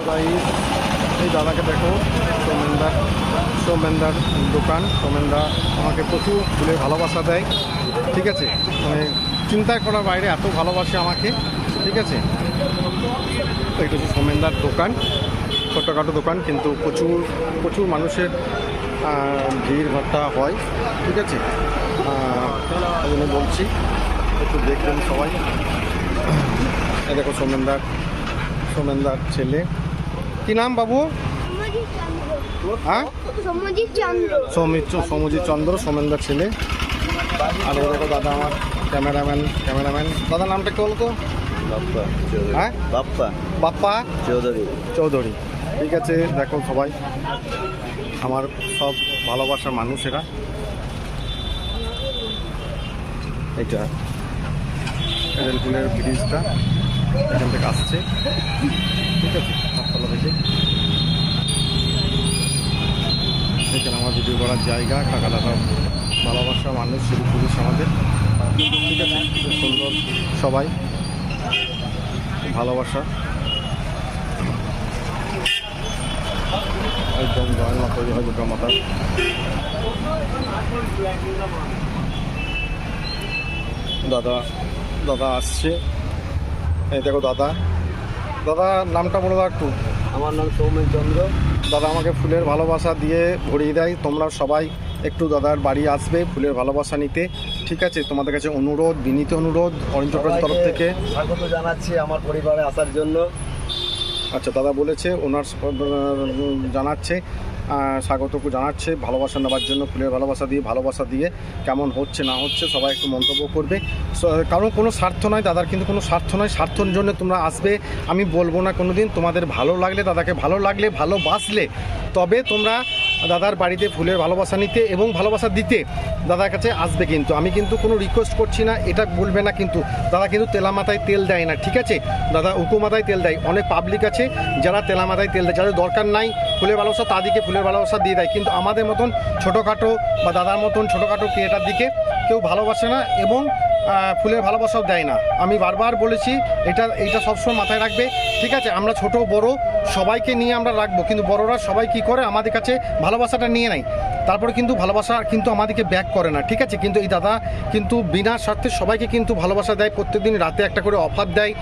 Guys এই দাদাকে দেখো, সৌমেনদার দোকান। সৌমেনদা আমাকে প্রচুর ফুলের ভালোবাসা দেয়, ঠিক আছে, মানে চিন্তা করার বাইরে এত ভালোবাসে আমাকে, ঠিক আছে। এটা হচ্ছে সৌমেনদার দোকান, ছোটোখাটো দোকান, কিন্তু প্রচুর প্রচুর মানুষের ভিড় ভাট্টা হয়, ঠিক আছে। ওই জন্য বলছি একটু দেখবেন সবাই। দেখো সৌমেনদার ছেলে, কি নাম বাবু? হ্যাঁ, সৌম্যজিৎ চন্দ্র, সৌমেনদার ছেলে। আর এই দেখো দাদা আমার ক্যামেরাম্যান। দাদার নামটা কি বলতো? হ্যাঁ, বাপ্পা চৌধুরী, ঠিক আছে। দেখো সবাই আমার সব ভালোবাসার মানুষ এরা। এটা রেলপুলের ব্রিজটা এখান থেকে আসছে, ঠিক আছে, পাঁচতলা থেকে। এখানে আমার ভিডিও করার জায়গা, কাকাটা সব ভালোবাসা মানুষ, শুধু পুলিশ আমাদের, ঠিক আছে। খুব সুন্দর সবাই ভালোবাসা, একদম জয়মা তৈরি হয় দুর্গা মাতার। দাদা আসছে, এই দেখো দাদা নামটা বলে দাও একটু। আমার নাম সৌমেন চন্দ্র। দাদা আমাকে ফুলের ভালোবাসা দিয়ে ভরিয়ে দেয়। তোমরা সবাই একটু দাদার বাড়ি আসবে ফুলের ভালোবাসা নিতে, ঠিক আছে। তোমাদের কাছে অনুরোধ, বিনীত অনুরোধ অরিন্দর তরফ থেকে স্বাগত জানাচ্ছি আমার পরিবারে আসার জন্য। আচ্ছা, দাদা বলেছে ওনার জানাচ্ছে, স্বাগত জানাচ্ছে ভালোবাসা নেওয়ার জন্য, ফুলের ভালোবাসা দিয়ে কেমন হচ্ছে না হচ্ছে সবাই একটু মন্তব্য করবে। কারণ কোনো স্বার্থ নয় দাদার, কিন্তু কোনো স্বার্থ নয়, স্বার্থর জন্য তোমরা আসবে আমি বলবো না কোনো দিন। তোমাদের ভালো লাগলে, দাদাকে ভালো লাগলে, ভালোবাসলে তবে তোমরা দাদার বাড়িতে ফুলের ভালোবাসা নিতে এবং ভালোবাসা দিতে দাদার কাছে আসবে। কিন্তু আমি কিন্তু কোনো রিকোয়েস্ট করছি না, এটা বলবে না, কিন্তু দাদা কিন্তু তেলা মাথায় তেল দেয় না, ঠিক আছে। দাদা উকু মাথায় তেল দেয়। অনেক পাবলিক আছে যারা তেলা মাথায় তেল দেয়, যাদের দরকার নাই ফুলের ভালোবাসা তাদেরকে ফুলের ভালোবাসা দিয়ে দেয়, কিন্তু আমাদের মতন ছোটোখাটো বা দাদার মতন ছোটোখাটো ক্রিয়েটার দিকে কেউ ভালোবাসে না এবং ফুলের ভালোবাসাও দেয় না। আমি বারবার বলেছি এইটা সবসময় মাথায় রাখবে, ঠিক আছে। আমরা ছোট বড় সবাইকে নিয়ে আমরা রাখবো, কিন্তু বড়রা সবাই কি করে আমাদের কাছে ভালোবাসাটা নিয়ে নেয়, তারপরে কিন্তু ভালোবাসা কিন্তু আমাদেরকে ব্যাক করে না, ঠিক আছে। কিন্তু এই দাদা কিন্তু বিনা স্বার্থে সবাইকে কিন্তু ভালোবাসা দেয়, প্রত্যেকদিন রাতে একটা করে অফার দেয়,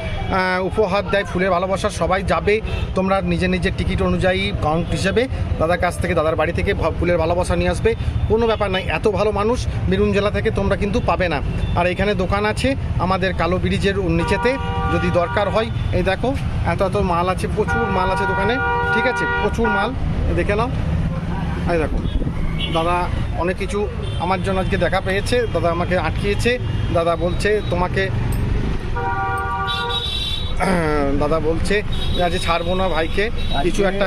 উপহার দেয় ফুলের ভালোবাসা। সবাই যাবে, তোমরা নিজের টিকিট অনুযায়ী কাউন্ট হিসেবে দাদার কাছ থেকে, দাদার বাড়ি থেকে ফুলের ভালোবাসা নিয়ে আসবে, কোনো ব্যাপার নাই। এত ভালো মানুষ বীরভূম জেলা থেকে তোমরা কিন্তু পাবে না। আর এখানে দোকান আছে আমাদের কালো ব্রিজের নিচেতে, যদি দরকার হয় এই দেখো এত মাল আছে, প্রচুর মাল আছে দোকানে, ঠিক আছে, প্রচুর মাল দেখে নাও। এই দেখো দাদা অনেক কিছু আমার জন্য আজকে দেখা পেয়েছে, দাদা আমাকে আটকিয়েছে, দাদা বলছে দাদা বলছে আজ ছাড়বো না ভাইকে, কিছু একটা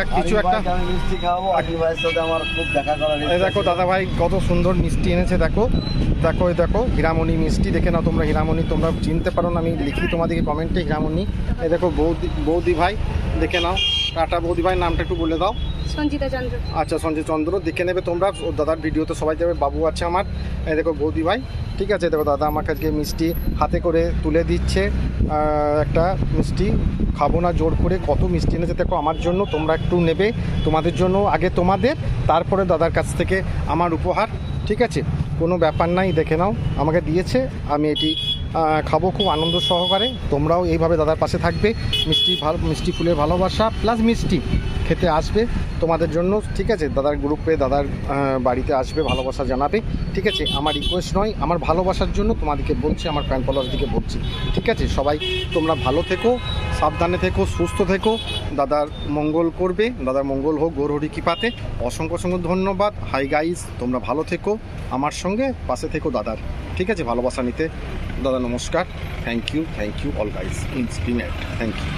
মিষ্টি খাওয়াবো। আকি ভাইয়ের সাথে আমার খুব দেখা করার। এই দেখো দাদা ভাই কত সুন্দর মিষ্টি এনেছে, দেখো এই দেখো হীরামণি মিষ্টি, দেখে নাও তোমরা। হীরামণি তোমরা চিনতে পারো না, আমি লিখি তোমাদেরকে কমেন্টে হীরামণি। এই দেখো বৌদি ভাই, দেখে নাও। টাটা বৌদি ভাই, নামটা একটু বলে দাও। সঞ্জিতা চন্দ্র। আচ্ছা, সঞ্জিত চন্দ্র, দেখে নেবে তোমরা, দাদার ভিডিওতে সবাই যাবে। বাবু আছে আমার, এই দেখো বৌদি ভাই, ঠিক আছে। দেখো দাদা আমার কাছে মিষ্টি হাতে করে তুলে দিচ্ছে, একটা মিষ্টি খাবো না জোর করে, কত মিষ্টি এনেছে দেখো আমার জন্য। তোমরা একটু নেবে, তোমাদের জন্য আগে তোমাদের, তারপরে দাদার কাছ থেকে আমার উপহার, ঠিক আছে, কোনো ব্যাপার নাই। দেখে নাও আমাকে দিয়েছে, আমি এটি খাবো খুব আনন্দ সহকারে। তোমরাও এইভাবে দাদার পাশে থাকবে, মিষ্টি ফুলের ভালোবাসা প্লাস মিষ্টি খেতে আসবে তোমাদের জন্য, ঠিক আছে। দাদার গ্রুপে, দাদার বাড়িতে আসবে, ভালোবাসা জানাবে, ঠিক আছে। আমার রিকোয়েস্ট নয়, আমার ভালোবাসার জন্য তোমাদেরকে বলছি, আমার ফ্যান ফলোয়ারদেরকে বলছি, ঠিক আছে। সবাই তোমরা ভালো থেকো, সাবধানে থেকো, সুস্থ থেকো, দাদার মঙ্গল করবে, দাদার মঙ্গল হোক গৌরহরি কৃপাতে। অসংখ্য ধন্যবাদ। হাই গাইস, তোমরা ভালো থেকো, আমার সঙ্গে পাশে থেকো দাদার, ঠিক আছে, ভালোবাসা নিতে। দাদা নমস্কার, থ্যাংক ইউ অল গাইস, ইন্সপিমেন্ট, থ্যাংক ইউ।